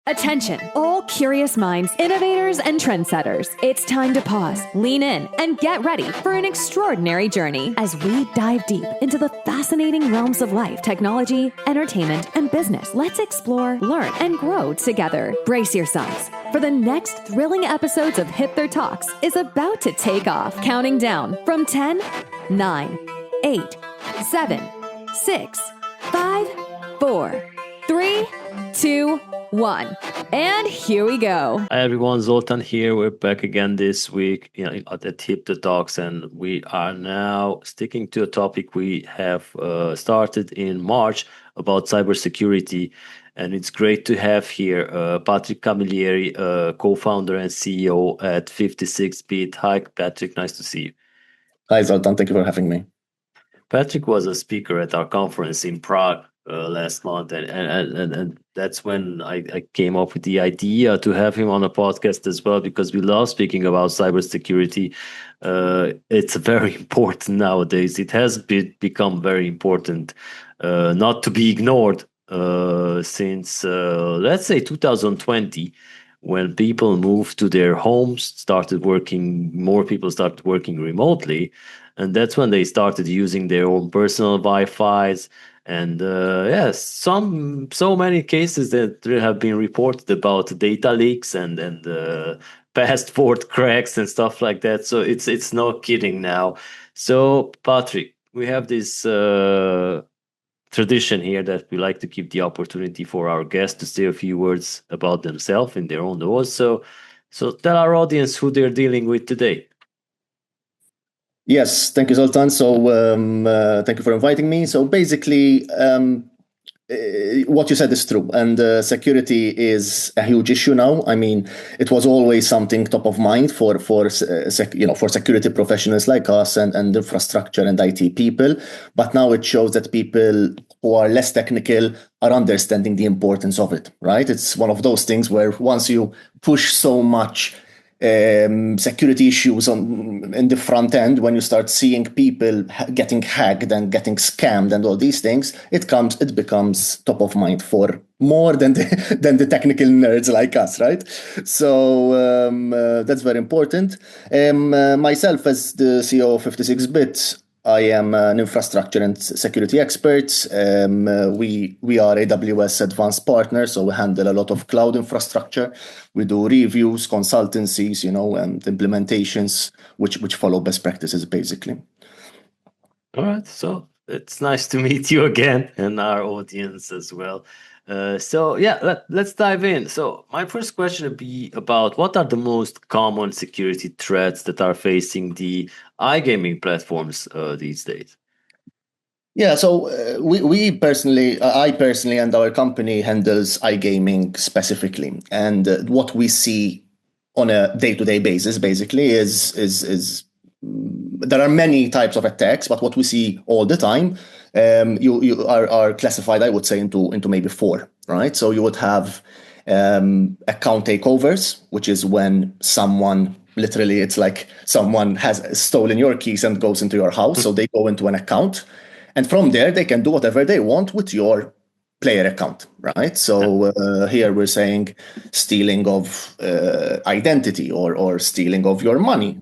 Attention, all curious minds, innovators, and trendsetters. It's time to pause, lean in, and get ready for an extraordinary journey as we dive deep into the fascinating realms of life, technology, entertainment, and business. Let's explore, learn, and grow together. Brace yourselves, for the next thrilling episodes of Hipther Talks is about to take off. Counting down from 10, 9, 8, 7, 6, 5, 4, 3, 2, 1. And here we go. Hi everyone, Zoltan here. We're back again this week at the Hipther Talks, and we are now sticking to a topic we have started in March about cybersecurity. And it's great to have here Patrick Camilleri, co-founder and CEO at 56-Bit. Hi, Patrick. Nice to see you. Hi, Zoltan. Thank you for having me. Patrick was a speaker at our conference in Prague last month, and that's when I came up with the idea to have him on a podcast as well, because we love speaking about cybersecurity. It's very important nowadays. It has become very important, not to be ignored, since let's say 2020, when people moved to their homes, more people started working remotely, and that's when they started using their own personal Wi-Fi's. And yes, so many cases that have been reported about data leaks and passport cracks and stuff like that. So it's no kidding now. So Patrick, we have this tradition here that we like to give the opportunity for our guests to say a few words about themselves in their own words. So tell our audience who they're dealing with today. Yes, thank you, Zoltan. So thank you for inviting me. So basically, what you said is true, and security is a huge issue now. I mean, it was always something top of mind for security professionals like us and infrastructure and IT people. But now it shows that people who are less technical are understanding the importance of it. Right? It's one of those things where once you push so much security issues in the front end, when you start seeing people getting hacked and getting scammed and all these things, it becomes top of mind for more than the technical nerds like us, right? So that's very important. Myself, as the CEO of 56-Bit, I am an infrastructure and security expert. We are AWS advanced partners, so we handle a lot of cloud infrastructure. We do reviews, consultancies, and implementations, which follow best practices, basically. All right, so it's nice to meet you again and our audience as well. So yeah, let's dive in. So my first question would be about what are the most common security threats that are facing the iGaming platforms these days? Yeah, so I personally, and our company handles iGaming specifically, and what we see on a day-to-day basis, basically, is there are many types of attacks, but what we see all the time, you are classified, I would say, into maybe four, right? So you would have account takeovers, which is when someone, literally, it's like someone has stolen your keys and goes into your house. So they go into an account, and from there they can do whatever they want with your player account, right? So here we're saying stealing of identity or stealing of your money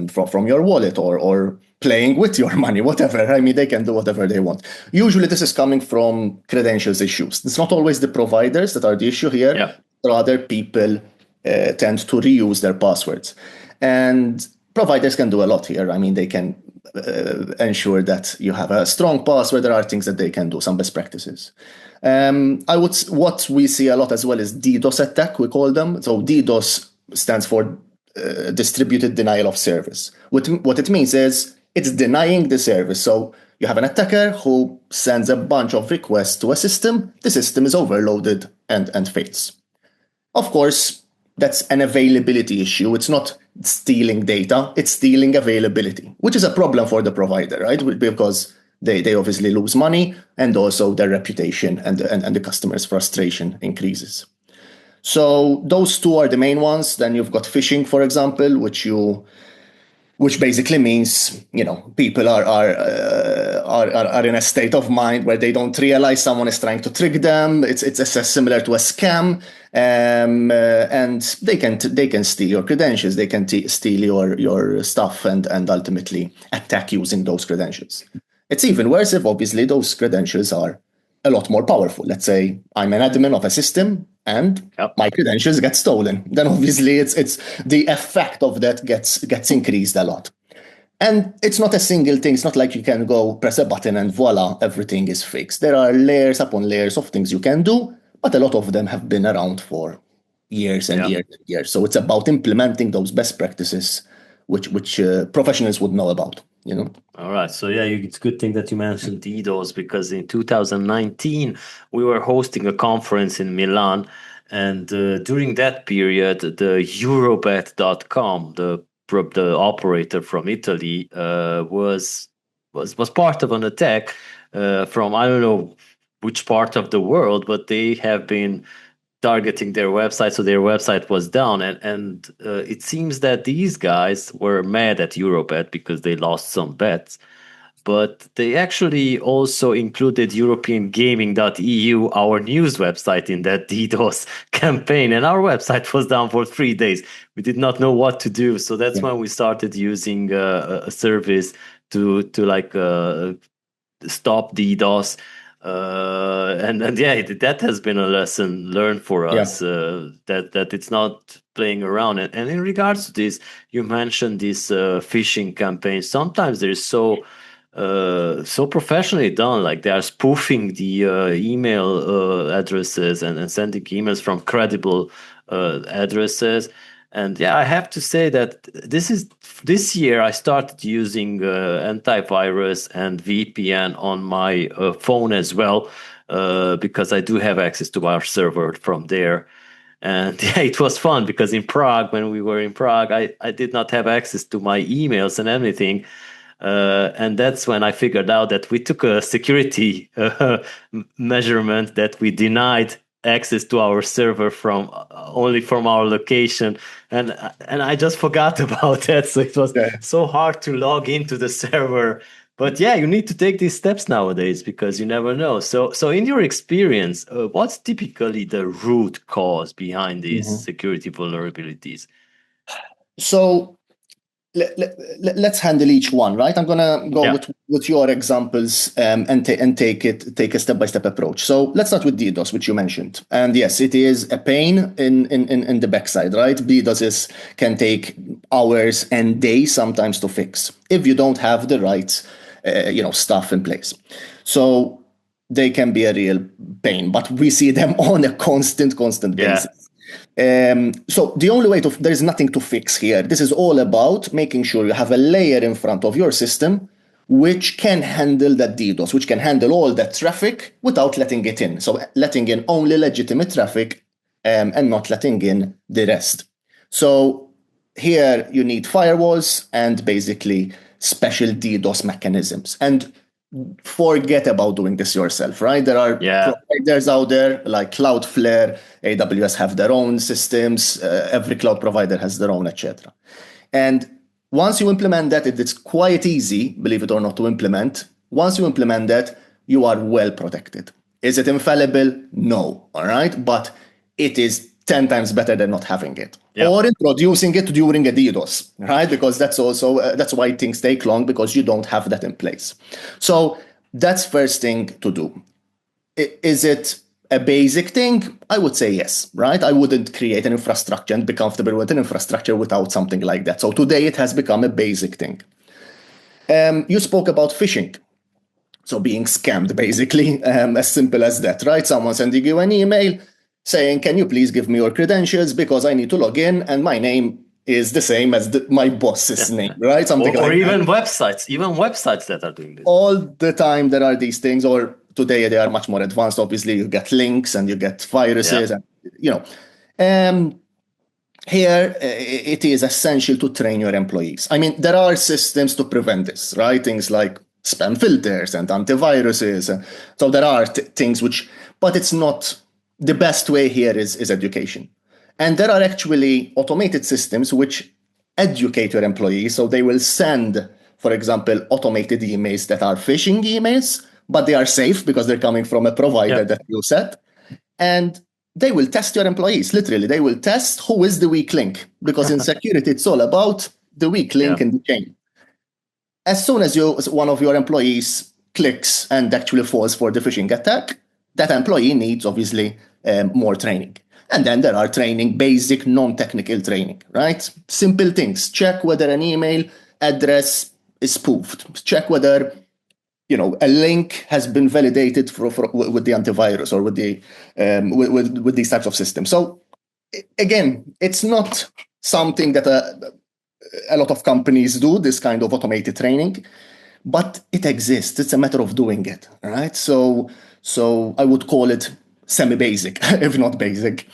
from your wallet or playing with your money, whatever. I mean, they can do whatever they want. Usually this is coming from credentials issues. It's not always the providers that are the issue here. Yeah. Rather, people tend to reuse their passwords. And providers can do a lot here. I mean, they can ensure that you have a strong password. There are things that they can do, some best practices. What we see a lot as well is DDoS attack, we call them. So DDoS stands for distributed denial of service. What it means is it's denying the service. So you have an attacker who sends a bunch of requests to a system. The system is overloaded and fails. Of course, that's an availability issue. It's not stealing data, it's stealing availability, which is a problem for the provider, right? Because they obviously lose money, and also their reputation and the customer's frustration increases. So those two are the main ones. Then you've got phishing, for example, which basically means, people are in a state of mind where they don't realize someone is trying to trick them. It's similar to a scam. And they can steal your credentials, they can steal your stuff and ultimately attack using those credentials. It's even worse if obviously those credentials are a lot more powerful. Let's say I'm an admin of a system and my credentials get stolen. Then obviously it's the effect of that gets increased a lot. And it's not a single thing. It's not like you can go press a button and voila, everything is fixed. There are layers upon layers of things you can do, but a lot of them have been around for years and years and years. So it's about implementing those best practices which professionals would know about, you know. All right. So yeah, it's a good thing that you mentioned DDoS, because in 2019 we were hosting a conference in Milan, and during that period, the Eurobet.com, the operator from Italy, was part of an attack from, I don't know which part of the world, but they have been targeting their website, so their website was down, and it seems that these guys were mad at Eurobet because they lost some bets, but they actually also included EuropeanGaming.eu, our news website, in that DDoS campaign, and our website was down for 3 days. We did not know what to do, so that's when we started using a service to stop DDoS. And yeah, that has been a lesson learned for us, that it's not playing around. And in regards to this, you mentioned this phishing campaign. Sometimes they're so professionally done, like they are spoofing the email addresses and sending emails from credible addresses. And yeah, I have to say that this year I started using antivirus and VPN on my phone as well, because I do have access to our server from there. And yeah, it was fun because in Prague, when we were in Prague, I did not have access to my emails and everything. And that's when I figured out that we took a security measurement, that we denied access to our server only from our location, and I just forgot about that. So it was so hard to log into the server. But yeah, you need to take these steps nowadays because you never know. So in your experience, what's typically the root cause behind these security vulnerabilities? So let's handle each one, right? I'm gonna go with your examples and take a step-by-step approach. So let's start with DDoS, which you mentioned. And yes, it is a pain in the backside, right? DDoS can take hours and days sometimes to fix if you don't have the right stuff in place. So they can be a real pain, but we see them on a constant basis. So the only way there is nothing to fix here. This is all about making sure you have a layer in front of your system which can handle that DDoS, which can handle all that traffic without letting it in. So letting in only legitimate traffic and not letting in the rest. So here you need firewalls and basically special DDoS mechanisms. And forget about doing this yourself, right? There are providers out there like Cloudflare, AWS have their own systems, every cloud provider has their own, etc. And once you implement that, it's quite easy, believe it or not, to implement. Once you implement that, you are well protected. Is it infallible? No, all right? But it is 10 times better than not having it. Or introducing it during a DDoS, right? Because that's why things take long, because you don't have that in place. So that's first thing to do. Is it a basic thing? I would say yes, right? I wouldn't create an infrastructure and be comfortable with an infrastructure without something like that. So today it has become a basic thing. You spoke about phishing. So being scammed, basically, as simple as that, right? Someone sending you an email saying, can you please give me your credentials because I need to log in and my name is the same as my boss's name, right? Something or like even that. websites that are doing this. All the time there are these things, or today they are much more advanced. Obviously, you get links and you get viruses, and here it is essential to train your employees. I mean, there are systems to prevent this, right? Things like spam filters and antiviruses. So there are things but it's not. The best way here is education. And there are actually automated systems which educate your employees. So they will send, for example, automated emails that are phishing emails, but they are safe because they're coming from a provider that you set. And they will test your employees. Literally, they will test who is the weak link, because in security, it's all about the weak link in the chain. As soon as one of your employees clicks and actually falls for the phishing attack, that employee needs, obviously, more training. And then there are training, basic, non-technical training, right? Simple things. Check whether an email address is spoofed. Check whether a link has been validated with the antivirus or with these types of systems. So again, it's not something that a lot of companies do, this kind of automated training, but it exists. It's a matter of doing it, right? So I would call it semi-basic, if not basic.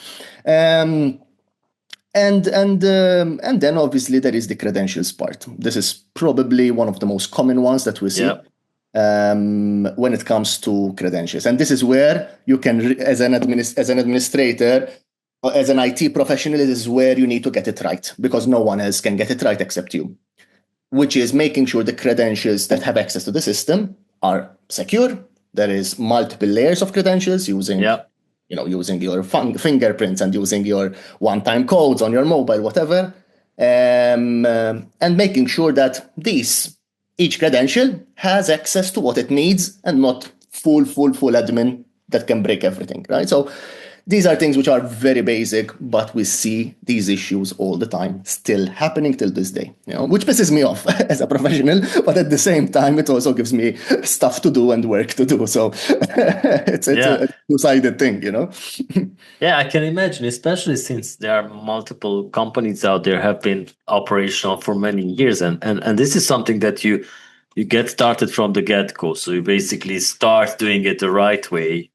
And then obviously there is the credentials part. This is probably one of the most common ones that we see when it comes to credentials. And this is where you can, as an administrator, or as an IT professional, this is where you need to get it right, because no one else can get it right except you, which is making sure the credentials that have access to the system are secure. There is multiple layers of credentials using your fingerprints and using your one-time codes on your mobile, whatever, and making sure that each credential has access to what it needs and not full admin that can break everything, right? So these are things which are very basic, but we see these issues all the time still happening till this day, which pisses me off as a professional, but at the same time, it also gives me stuff to do and work to do. So it's a two-sided thing, Yeah, I can imagine, especially since there are multiple companies out there have been operational for many years. And this is something that you get started from the get-go. So you basically start doing it the right way,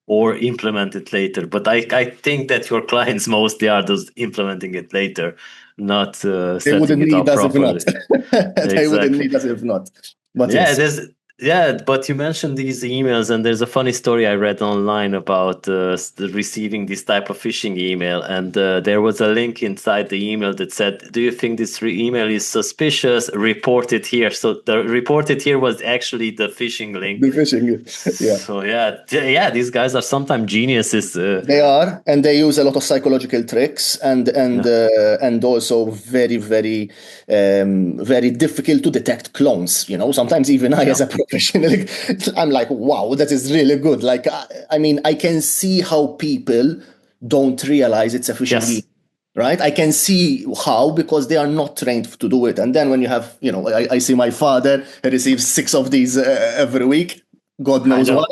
or implement it later. But I think that your clients mostly are those implementing it later, not setting it up properly. They wouldn't need us if not. But but you mentioned these emails, and there's a funny story I read online about receiving this type of phishing email, and there was a link inside the email that said, "Do you think this email is suspicious? Report it here." So the report it here was actually the phishing link. The phishing, yeah. So these guys are sometimes geniuses. They are, and they use a lot of psychological tricks, and also very, very, very difficult to detect clones. Sometimes even I, as a professional, I'm like, wow, that is really good. Like, I mean, I can see how people don't realize it's a phishing email, right? I can see how, because they are not trained to do it. And then when you have, I see my father receives 6 of these every week. God knows why.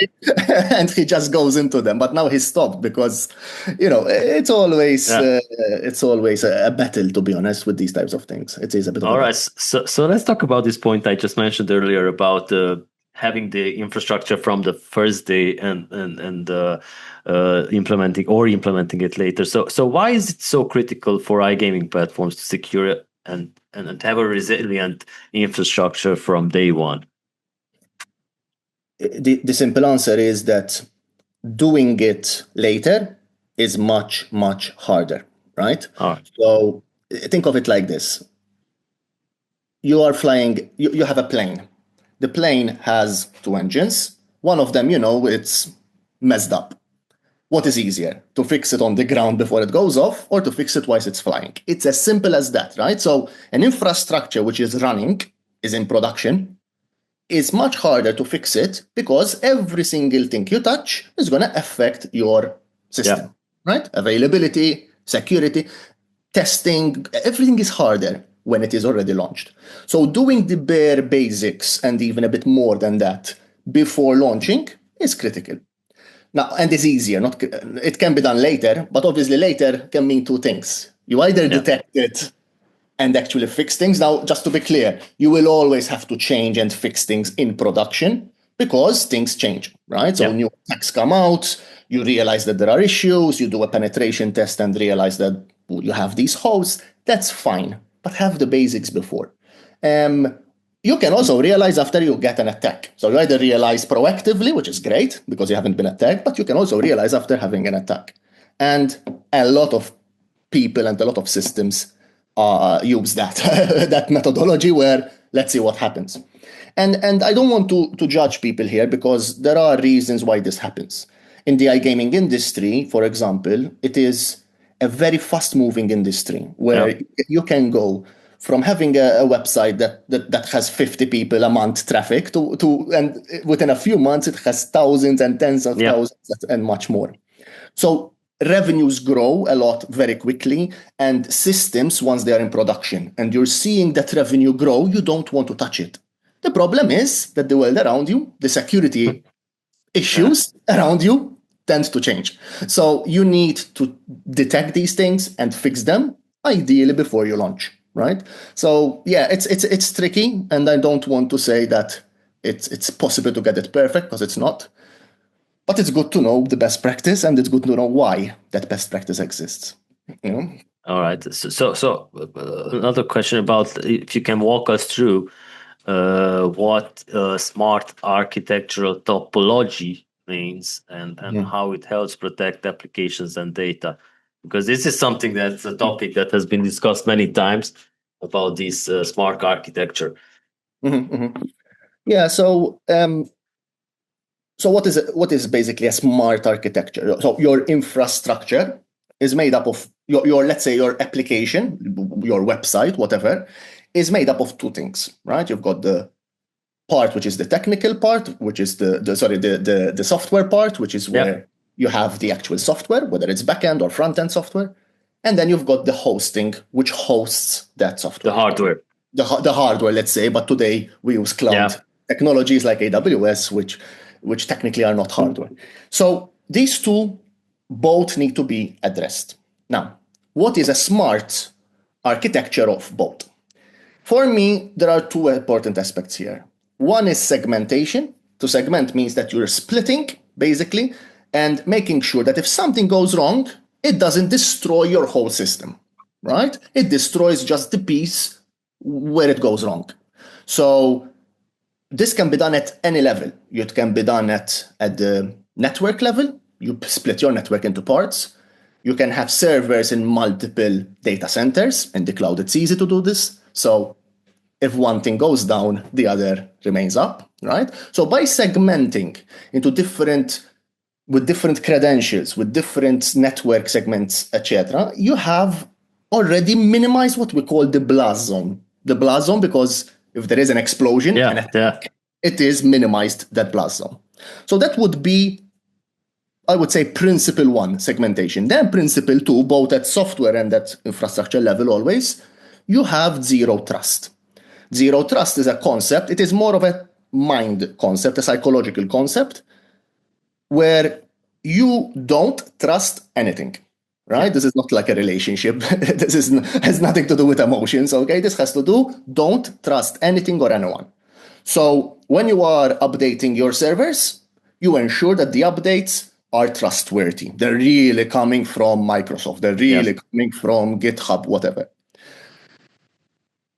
And he just goes into them. But now he's stopped because, it's always a battle, to be honest, with these types of things. It is a bit of all right. So let's talk about this point I just mentioned earlier about having the infrastructure from the first day and implementing it later. So why is it so critical for iGaming platforms to secure it and have a resilient infrastructure from day one? The simple answer is that doing it later is much, much harder, right? So think of it like this. You are flying, you have a plane. The plane has 2 engines. One of them, it's messed up. What is easier, to fix it on the ground before it goes off, or to fix it while it's flying? It's as simple as that, right? So an infrastructure which is running, is in production, is much harder to fix it, because every single thing you touch is going to affect your system, right? Availability, security, testing, everything is harder when it is already launched. So doing the bare basics and even a bit more than that before launching is critical. Now, and it's easier. It can be done later, but obviously later can mean 2 things. You either detect it and actually fix things. Now, just to be clear, you will always have to change and fix things in production, because things change, right? So new attacks come out, you realize that there are issues, you do a penetration test and realize that you have these holes. That's fine, but have the basics before. You can also realize after you get an attack. So you either realize proactively, which is great because you haven't been attacked, but you can also realize after having an attack. And a lot of people and a lot of systems use that methodology where let's see what happens. And I don't want to judge people here, because there are reasons why this happens. in the iGaming industry, for example, it is a very fast-moving industry where you can go from having a website that has 50 people a month traffic to and within a few months it has thousands and tens of thousands and much more. So revenues grow a lot very quickly, and systems, once they are in production and you're seeing that revenue grow, you don't want to touch it. The problem is that the world around you, the security issues around you tend to change. So you need to detect these things and fix them, ideally before you launch, right? So yeah, it's tricky, and I don't want to say that it's possible to get it perfect, because it's not. But it's good to know the best practice, and it's good to know why that best practice exists. All right. So another question about if you can walk us through what smart architectural topology means and how it helps protect applications and data, because this is something that's a topic that has been discussed many times about this smart architecture. Yeah. So what is basically a smart architecture? So your infrastructure is made up of your let's say your application, your website, whatever, is made up of two things, right? You've got the part which is the technical part, which is the software part, which is where you have the actual software, whether it's backend or front end software, and then you've got the hosting, which hosts that software. The hardware. The hardware, let's say, but today we use cloud technologies like AWS, which technically are not hardware. So these two both need to be addressed. Now, what is a smart architecture of both? For me, there are two important aspects here. One is segmentation. To segment means that you're splitting, basically, and making sure that if something goes wrong, it doesn't destroy your whole system, right? It destroys just the piece where it goes wrong. So this can be done at any level. It can be done at the network level. You split your network into parts. You can have servers in multiple data centers. In the cloud, it's easy to do this. So if one thing goes down, the other remains up, right? So by segmenting into with different credentials, with different network segments, etc., you have already minimized what we call the blast zone. The blast zone, because if there is an explosion, it is minimized, that blast zone. So that would be, I would say, principle one, segmentation. Then principle two, both at software and at infrastructure level always, you have zero trust. Zero trust is a concept. It is more of a mind concept, a psychological concept, where you don't trust anything, right? This is not like a relationship. This has nothing to do with emotions, okay? This has to do, don't trust anything or anyone. So when you are updating your servers, you ensure that the updates are trustworthy. They're really coming from Microsoft. They're really coming from GitHub, whatever.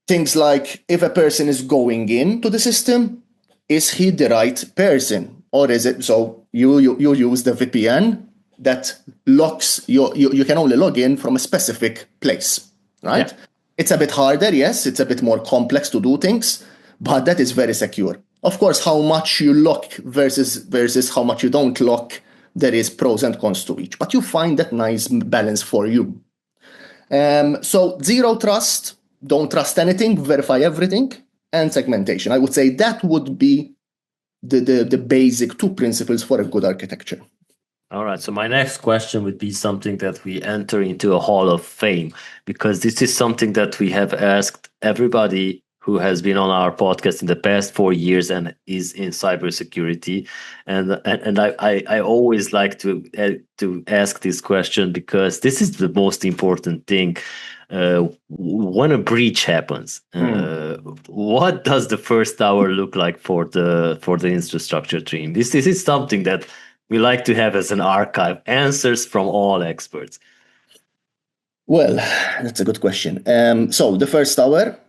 Things like, if a person is going into the system, is he the right person? Or is it, so you use the VPN that locks, you can only log in from a specific place, right? Yeah. It's a bit harder, yes, it's a bit more complex to do things, but that is very secure. Of course, how much you lock versus how much you don't lock, there is pros and cons to each, but you find that nice balance for you. So zero trust, don't trust anything, verify everything, and segmentation. I would say that would be the basic two principles for a good architecture. All right. So my next question would be something that we enter into a hall of fame, because this is something that we have asked everybody who has been on our podcast in the past 4 years and is in cybersecurity. And I always like to ask this question, because this is the most important thing. When a breach happens, what does the first hour look like for the infrastructure team? This is something that we like to have as an archive, answers from all experts. Well, that's a good question. So the first hour,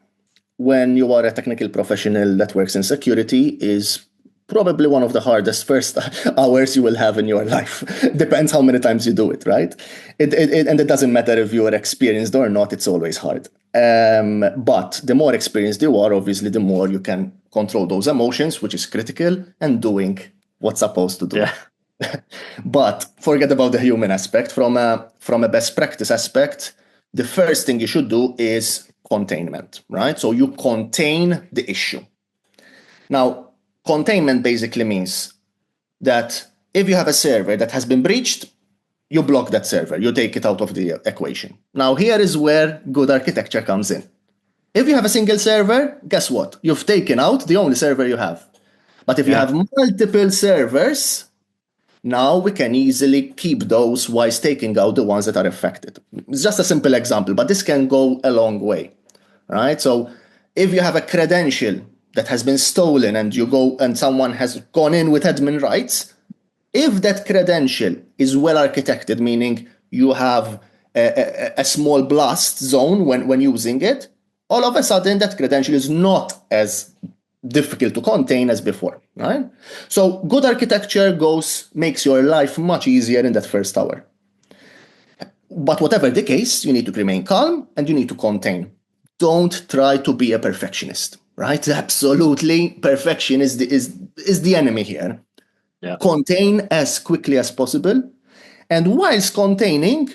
when you are a technical professional that works in security, is probably one of the hardest first hours you will have in your life. Depends how many times you do it, right? And it doesn't matter if you are experienced or not, it's always hard. But the more experienced you are, obviously, the more you can control those emotions, which is critical, and doing what's supposed to do. But forget about the human aspect. From a best practice aspect, the first thing you should do is containment, right? So you contain the issue. Now, containment basically means that if you have a server that has been breached, you block that server, you take it out of the equation. Now, here is where good architecture comes in. If you have a single server, guess what? You've taken out the only server you have. But if you have multiple servers, now we can easily keep those whilst taking out the ones that are affected. It's just a simple example, but this can go a long way, right? So if you have a credential that has been stolen and you go and someone has gone in with admin rights, if that credential is well architected, meaning you have a small blast zone when using it, all of a sudden that credential is not as difficult to contain as before, right? So good architecture makes your life much easier in that first hour. But whatever the case, you need to remain calm and you need to contain. Don't try to be a perfectionist, right? Absolutely, perfection is the enemy here. Yeah. Contain as quickly as possible, and whilst containing,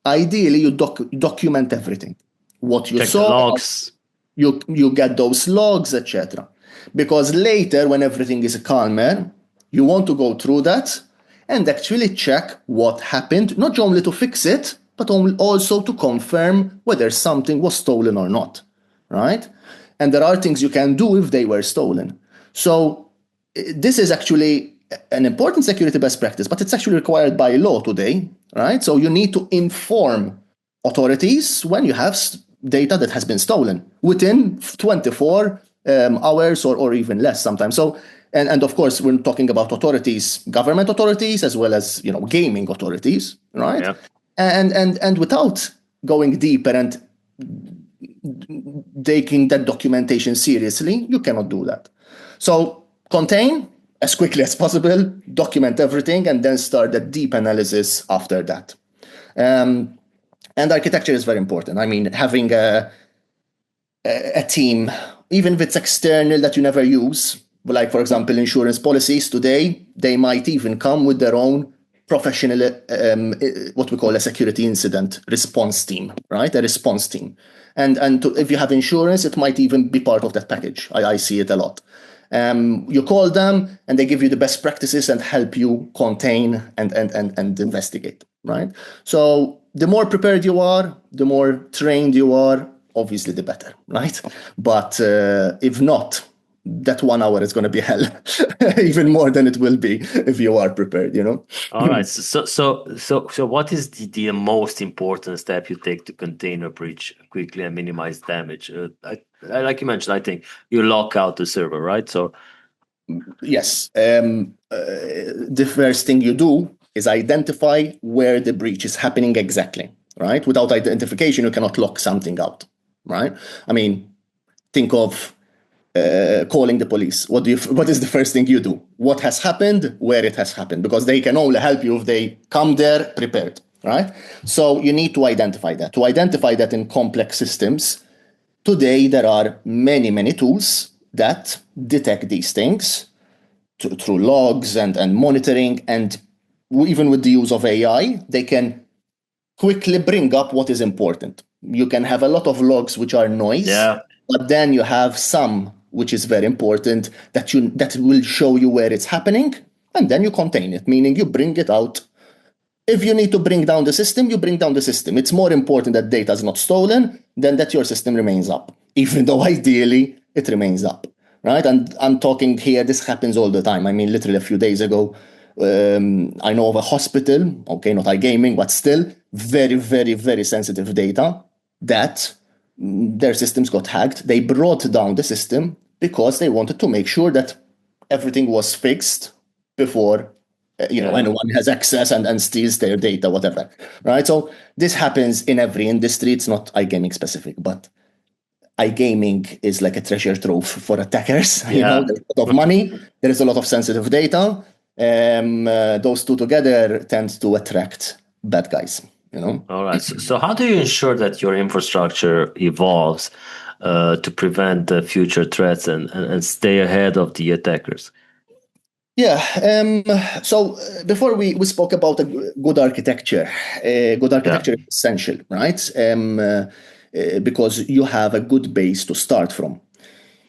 ideally you document everything. What you saw, logs. You get those logs, etc. Because later, when everything is calmer, you want to go through that and actually check what happened, not only to fix it, but also to confirm whether something was stolen or not, right? And there are things you can do if they were stolen. So this is actually an important security best practice, but it's actually required by law today, right? So you need to inform authorities when you have data that has been stolen within 24 hours or even less sometimes. So, and of course, we're talking about authorities, government authorities, as well as, gaming authorities, right? Yeah. And without going deeper and taking that documentation seriously, you cannot do that. So contain as quickly as possible, document everything, and then start the deep analysis after that. And architecture is very important. I mean, having a team, even if it's external that you never use, like, for example, insurance policies today, they might even come with their own professional, what we call a security incident response team, right? A response team. And if you have insurance, it might even be part of that package. I see it a lot. You call them and they give you the best practices and help you contain and investigate, right? So the more prepared you are, the more trained you are, obviously the better, right? But if not, that 1 hour is going to be hell, even more than it will be if you are prepared, All right. So what is the most important step you take to contain a breach quickly and minimize damage? Like you mentioned, I think you lock out the server, right? So yes, the first thing you do is identify where the breach is happening exactly, right? Without identification, you cannot lock something out, right? I mean, think of calling the police. What is the first thing you do? What has happened, where it has happened, because they can only help you if they come there prepared, right? So you need to identify that. To identify that in complex systems, today there are many tools that detect these things through logs and monitoring, and even with the use of AI, they can quickly bring up what is important. You can have a lot of logs which are noise, but then you have some which is very important that will show you where it's happening, and then you contain it, meaning you bring it out. If you need to bring down the system, you bring down the system. It's more important that data is not stolen than that your system remains up, even though ideally it remains up, right? And I'm talking here, this happens all the time. I mean, literally a few days ago, I know of a hospital, okay, not iGaming, but still very sensitive data that their systems got hacked. They brought down the system because they wanted to make sure that everything was fixed before anyone has access and steals their data, whatever, right? So this happens in every industry. It's not iGaming specific, but iGaming is like a treasure trove for attackers. There's a lot of money, there is a lot of sensitive data. Those two together tend to attract bad guys. All right. So how do you ensure that your infrastructure evolves to prevent future threats and stay ahead of the attackers? Yeah. So before we spoke about a good architecture. Good architecture is essential, right? Because you have a good base to start from.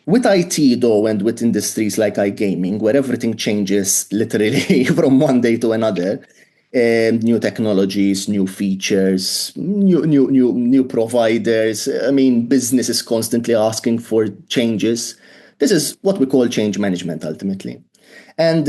With IT, though, and with industries like iGaming, where everything changes literally from one day to another, new technologies, new features, new providers. I mean, business is constantly asking for changes. This is what we call change management, ultimately. And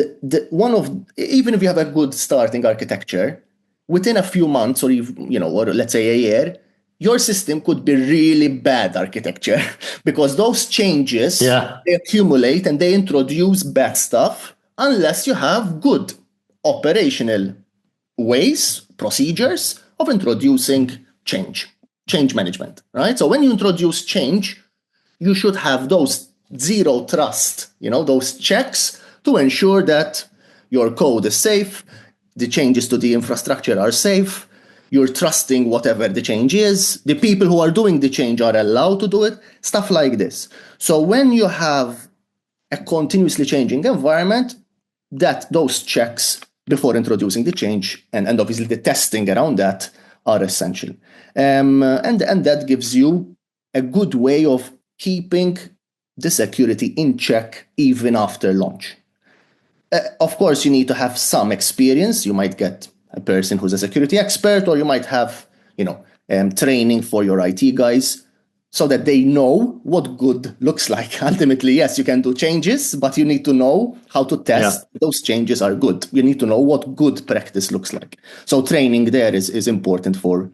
even if you have a good starting architecture, within a few months, or or let's say a year, your system could be really bad architecture because those changes they accumulate and they introduce bad stuff unless you have good operational ways, procedures of introducing change management, right? So when you introduce change, you should have those zero trust, those checks to ensure that your code is safe, the changes to the infrastructure are safe, you're trusting whatever the change is, the people who are doing the change are allowed to do it, stuff like this. So when you have a continuously changing environment, those checks before introducing the change and obviously the testing around that are essential. And that gives you a good way of keeping the security in check even after launch. Of course, you need to have some experience. You might get a person who's a security expert, or you might have, training for your IT guys so that they know what good looks like. Ultimately, yes, you can do changes, but you need to know how to test those changes are good. You need to know what good practice looks like. So training there is important for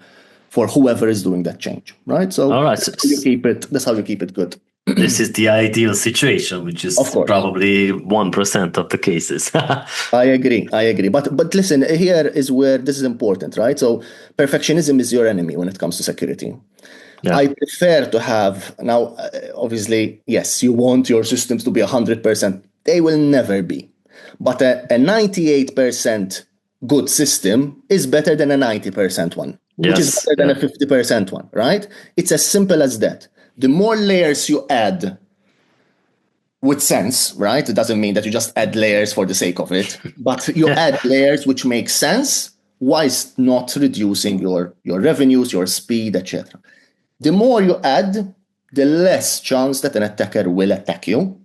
whoever is doing that change, right? So all right. That's how you keep it good. This is the ideal situation, which is probably 1% of the cases. I agree. But listen, here is where this is important, right? So perfectionism is your enemy when it comes to security. Yeah. I prefer to have, now, obviously, yes, you want your systems to be 100%. They will never be. But a 98% good system is better than a 90% one, which is better than a 50% one, right? It's as simple as that. The more layers you add with sense, right? It doesn't mean that you just add layers for the sake of it, but you add layers which make sense whilst not reducing your revenues, your speed, etc. The more you add, the less chance that an attacker will attack you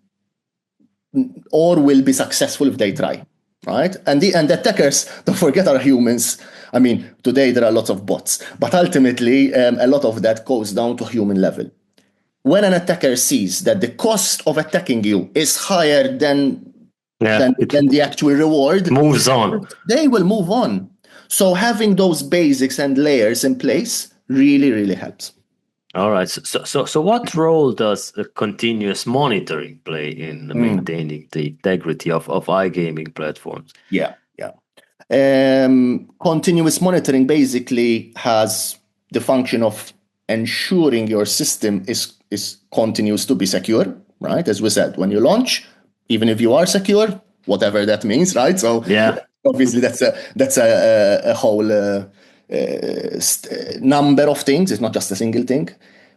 or will be successful if they try, right? And the attackers, don't forget, are humans. I mean, today there are lots of bots, but ultimately a lot of that goes down to human level. When an attacker sees that the cost of attacking you is higher than the actual reward, moves on. They will move on. So having those basics and layers in place really, really helps. All right. So what role does continuous monitoring play in maintaining the integrity of iGaming platforms? Yeah. Continuous monitoring basically has the function of ensuring your system is continues to be secure, right? As we said, when you launch, even if you are secure, whatever that means, right? So obviously that's a whole number of things. It's not just a single thing.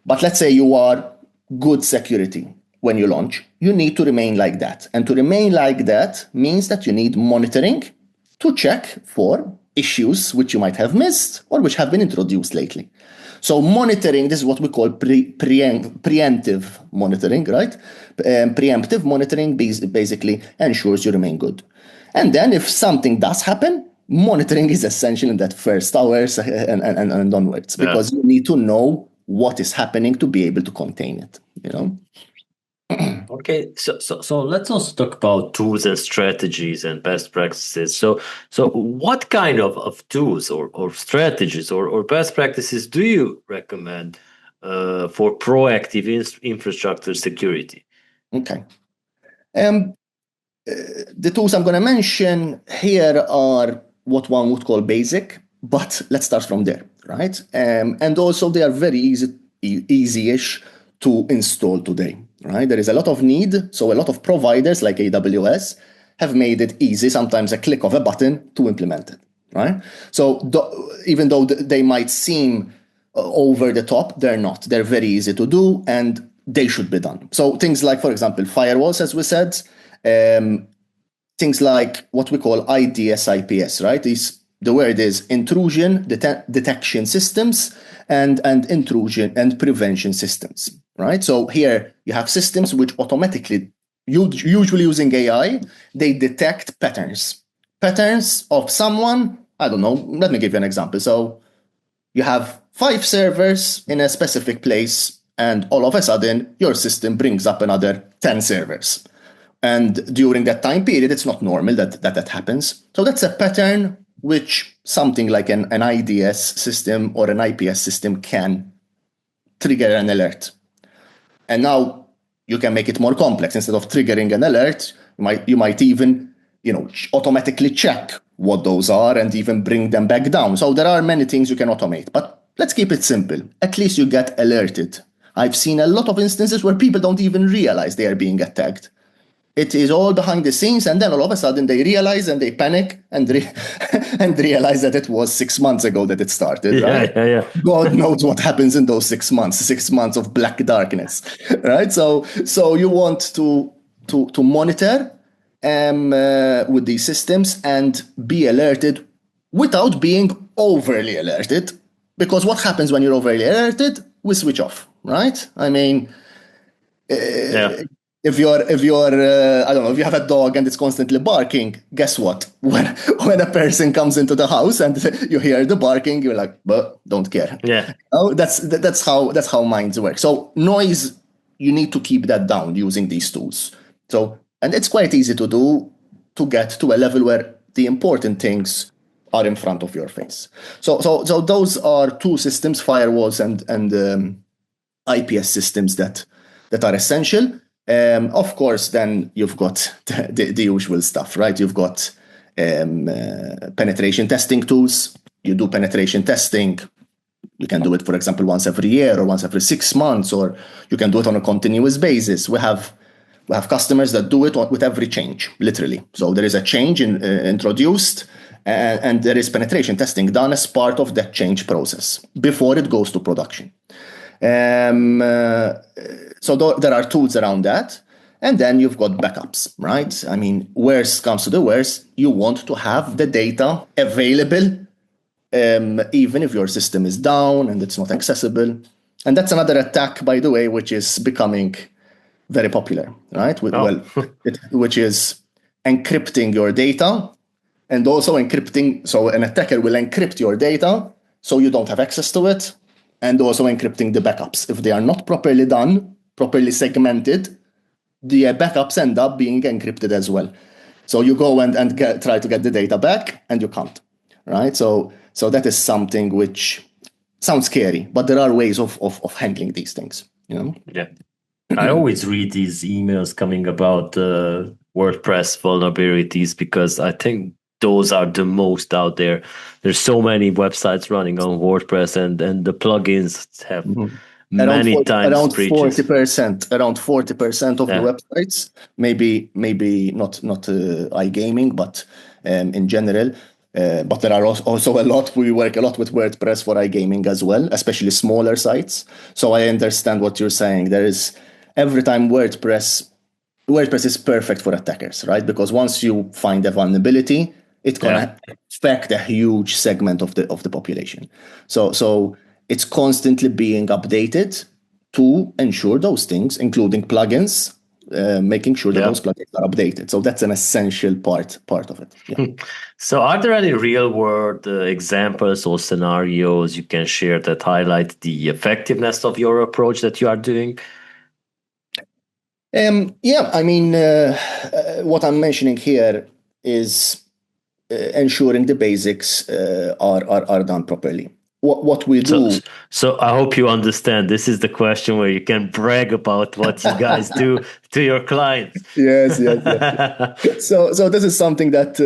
But let's say you are good security when you launch, you need to remain like that. And to remain like that means that you need monitoring to check for issues which you might have missed or which have been introduced lately. So monitoring, this is what we call preemptive monitoring, right? Preemptive monitoring basically ensures you remain good. And then if something does happen, monitoring is essential in that first hours and onwards, because you need to know what is happening to be able to contain it, Okay, so let's also talk about tools and strategies and best practices. So what kind of tools or strategies or best practices do you recommend for proactive infrastructure security? Okay. The tools I'm going to mention here are what one would call basic, but let's start from there, right? And also they are very easy-ish to install today, right? There is a lot of need. So a lot of providers like AWS have made it easy, sometimes a click of a button to implement it, right? So even though they might seem over the top, they're not. They're very easy to do and they should be done. So things like, for example, firewalls, as we said, things like what we call IDS, IPS, right? The word is intrusion detection systems and intrusion and prevention systems, right? So here you have systems which automatically, usually using AI, they detect patterns of someone. I don't know. Let me give you an example. So you have 5 servers in a specific place, and all of a sudden your system brings up another 10 servers. And during that time period, it's not normal that happens. So that's a pattern which something like an IDS system or an IPS system can trigger an alert. And now you can make it more complex. Instead of triggering an alert, you might even automatically check what those are and even bring them back down. So there are many things you can automate, but let's keep it simple. At least you get alerted. I've seen a lot of instances where people don't even realize they are being attacked. It is all behind the scenes, and then all of a sudden they realize and they panic and realize that it was 6 months ago that it started. Right? Yeah. God knows what happens in those 6 months. 6 months of black darkness, right? So you want to monitor with these systems and be alerted without being overly alerted, because what happens when you're overly alerted? We switch off, right? I mean, if you're I don't know, if you have a dog and it's constantly barking, guess what? When a person comes into the house and you hear the barking, you're like, but don't care. Yeah. Oh, that's how minds work. So noise, you need to keep that down using these tools. So, and it's quite easy to do, to get to a level where the important things are in front of your face. So those are 2 systems, firewalls and IPS systems that are essential. Of course, then you've got the usual stuff, right? You've got penetration testing tools. You do penetration testing. You can do it, for example, once every year or once every 6 months, or you can do it on a continuous basis. We have customers that do it with every change, literally. So there is a change introduced, and there is penetration testing done as part of that change process before it goes to production. So there are tools around that. And then you've got backups, right? I mean, worst comes to the worst, you want to have the data available, even if your system is down and it's not accessible. And that's another attack, by the way, which is becoming very popular, right? Which is encrypting your data, and also encrypting. So an attacker will encrypt your data so you don't have access to it, and also encrypting the backups. If they are not properly done, properly segmented, the backups end up being encrypted as well. So you go and try to get the data back, and you can't, right? So that is something which sounds scary, but there are ways of handling these things, Yeah. I always read these emails coming about WordPress vulnerabilities, because I think those are the most out there. There's so many websites running on WordPress, and the plugins have many times around breaches. 40%. Around 40% of the websites, maybe not iGaming, but in general. But there are also a lot. We work a lot with WordPress for iGaming as well, especially smaller sites. So I understand what you're saying. There is every time WordPress is perfect for attackers, right? Because once you find a vulnerability, it's gonna affect a huge segment of the population. So it's constantly being updated to ensure those things, including plugins, making sure that those plugins are updated. So that's an essential part of it. Yeah. So are there any real world examples or scenarios you can share that highlight the effectiveness of your approach that you are doing? I mean, what I'm mentioning here is ensuring the basics are done properly. What we do. So I hope you understand. This is the question where you can brag about what you guys do to your clients. Yes. So this is something that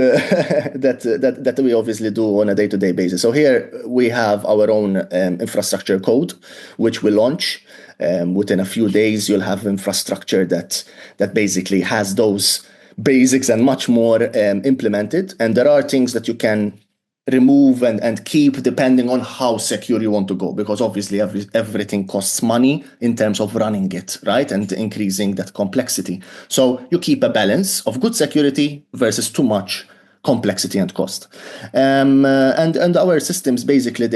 we obviously do on a day-to-day basis. So here we have our own infrastructure code, which we launch. Within a few days, you'll have infrastructure that basically has those basics and much more implemented. And there are things that you can remove and keep depending on how secure you want to go, because obviously everything costs money in terms of running it, right? And increasing that complexity. So you keep a balance of good security versus too much complexity and cost. And our systems, basically,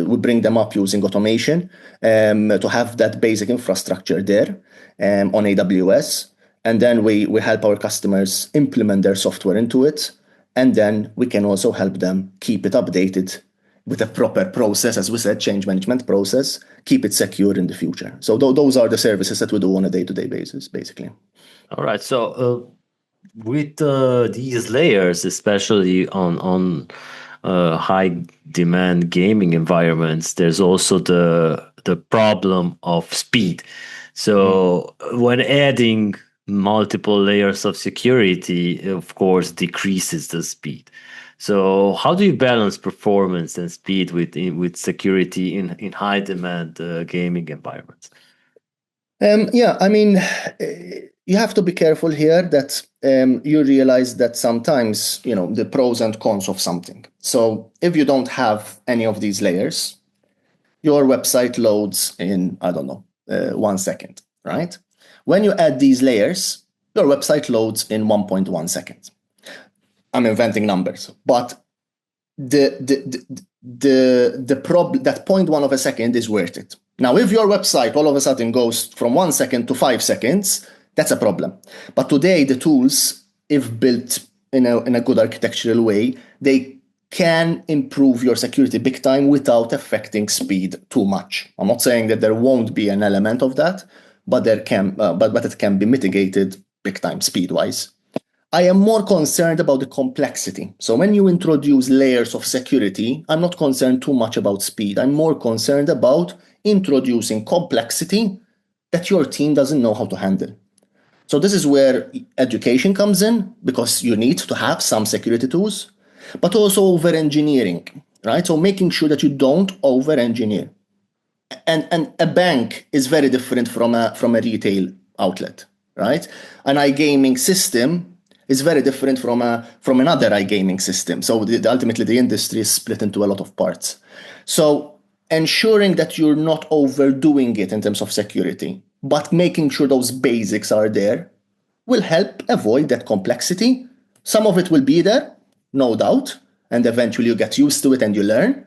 we bring them up using automation to have that basic infrastructure there on AWS. And then we help our customers implement their software into it. And then we can also help them keep it updated with a proper process, as we said, change management process, keep it secure in the future. So those are the services that we do on a day-to-day basis, basically. All right. So with these layers, especially on high demand gaming environments, there's also the problem of speed. So when adding multiple layers of security, of course, decreases the speed. So how do you balance performance and speed with security in high demand gaming environments? I mean, you have to be careful here that you realize that sometimes, the pros and cons of something. So if you don't have any of these layers, your website loads in, I don't know, 1 second, right? When you add these layers, your website loads in 1.1 seconds. I'm inventing numbers, but the problem, that 0.1 of a second is worth it. Now, if your website all of a sudden goes from 1 second to 5 seconds, that's a problem. But today, the tools, if built in a good architectural way, they can improve your security big time without affecting speed too much. I'm not saying that there won't be an element of that, but it can be mitigated big time speed-wise. I am more concerned about the complexity. So when you introduce layers of security, I'm not concerned too much about speed. I'm more concerned about introducing complexity that your team doesn't know how to handle. So this is where education comes in, because you need to have some security tools, but also over-engineering, right? So making sure that you don't over-engineer. And a bank is very different from a retail outlet, right? An iGaming system is very different from another iGaming system. So ultimately, the industry is split into a lot of parts. So ensuring that you're not overdoing it in terms of security, but making sure those basics are there, will help avoid that complexity. Some of it will be there, no doubt, and eventually you get used to it and you learn.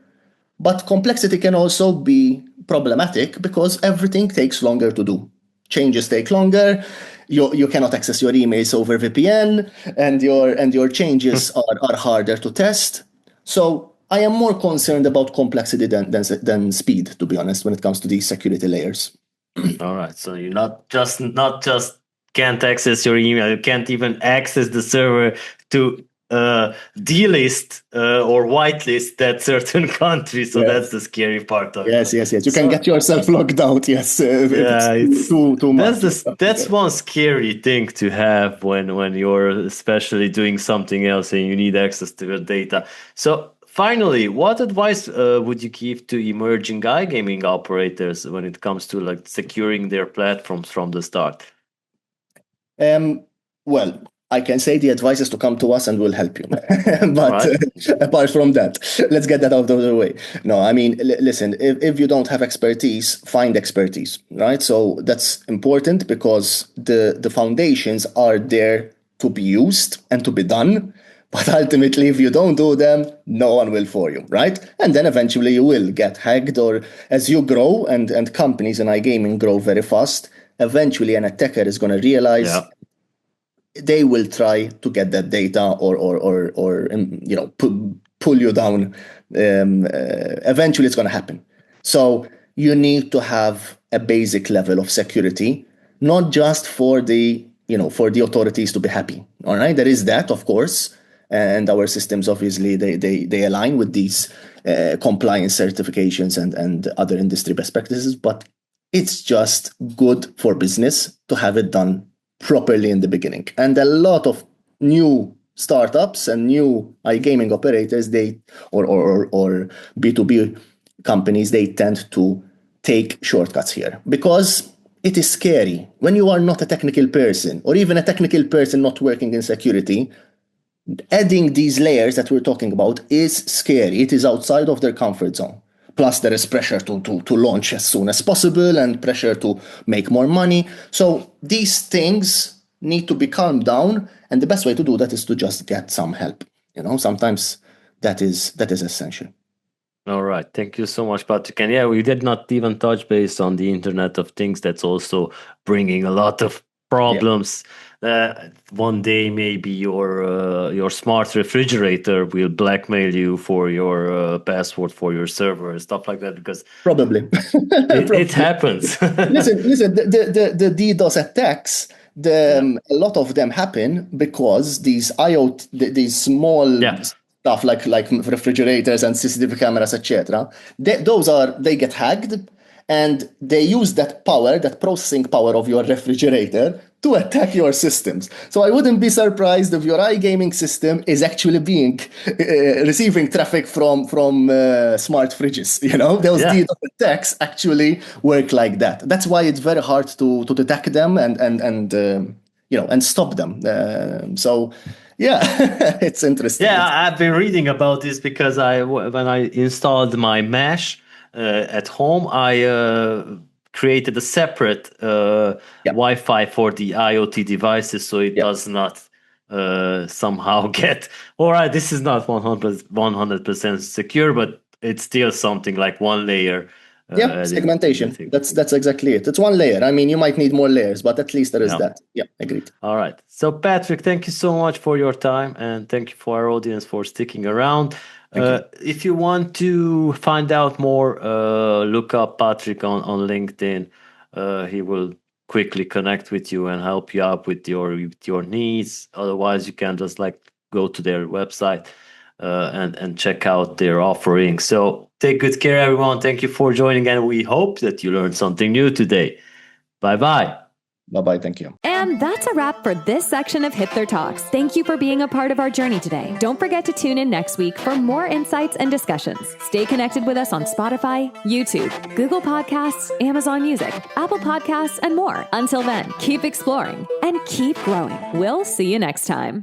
But complexity can also be problematic because everything takes longer to do. Changes take longer. You cannot access your emails over VPN, and your changes are harder to test. So I am more concerned about complexity than speed, to be honest, when it comes to these security layers. All right. So you're not just can't access your email. You can't even access the server to delist or whitelist that certain country. So that's the scary part of it. Yes. You can get yourself logged out. Yes. It's too much. That's one scary thing to have when you're especially doing something else and you need access to your data. So finally, what advice would you give to emerging iGaming operators when it comes to like securing their platforms from the start? Well, I can say the advice is to come to us and we'll help you. But apart from that, let's get that out of the way. No, I mean, listen, if you don't have expertise, find expertise, right? So that's important because the foundations are there to be used and to be done. But ultimately, if you don't do them, no one will for you, right? And then eventually you will get hacked, or as you grow and companies in iGaming grow very fast, eventually an attacker is going to realize they will try to get that data or pull you down. Eventually it's going to happen. So you need to have a basic level of security, not just for the authorities to be happy. All right. There is that, of course. And our systems, obviously, they align with these compliance certifications and other industry best practices. But it's just good for business to have it done properly in the beginning. And a lot of new startups and new iGaming operators, or B2B companies, they tend to take shortcuts here because it is scary. When you are not a technical person, or even a technical person not working in security, adding these layers that we're talking about is scary. It is outside of their comfort zone. Plus, there is pressure to launch as soon as possible and pressure to make more money. So these things need to be calmed down. And the best way to do that is to just get some help. Sometimes that is essential. All right. Thank you so much, Patrick. And yeah, we did not even touch base on the Internet of Things. That's also bringing a lot of problems. One day, maybe your smart refrigerator will blackmail you for your password for your server and stuff like that. Because probably it happens. listen. The DDoS attacks. A lot of them happen because these IoT, these small stuff like refrigerators and CCTV cameras, etc. They get hacked, and they use that processing power of your refrigerator to attack your systems. So I wouldn't be surprised if your iGaming system is actually receiving traffic from smart fridges. Those DDoS attacks actually work like that. That's why it's very hard to detect them and stop them. So it's interesting. Yeah, I've been reading about this because when I installed my mesh at home, I created a separate Wi-Fi for the IoT devices, so it does not somehow get. All right, this is not 100% secure, but it's still something like one layer. Segmentation. That's exactly it. It's one layer. I mean, you might need more layers, but at least there is that. Yeah, agreed. All right. So, Patrick, thank you so much for your time, and thank you for our audience for sticking around. If you want to find out more, look up Patrick on LinkedIn. He will quickly connect with you and help you out with your needs. Otherwise, you can just go to their website and check out their offering. So take good care, everyone. Thank you for joining, and we hope that you learned something new today. Bye-bye. Bye-bye. Thank you. And that's a wrap for this section of Hipther Talks. Thank you for being a part of our journey today. Don't forget to tune in next week for more insights and discussions. Stay connected with us on Spotify, YouTube, Google Podcasts, Amazon Music, Apple Podcasts, and more. Until then, keep exploring and keep growing. We'll see you next time.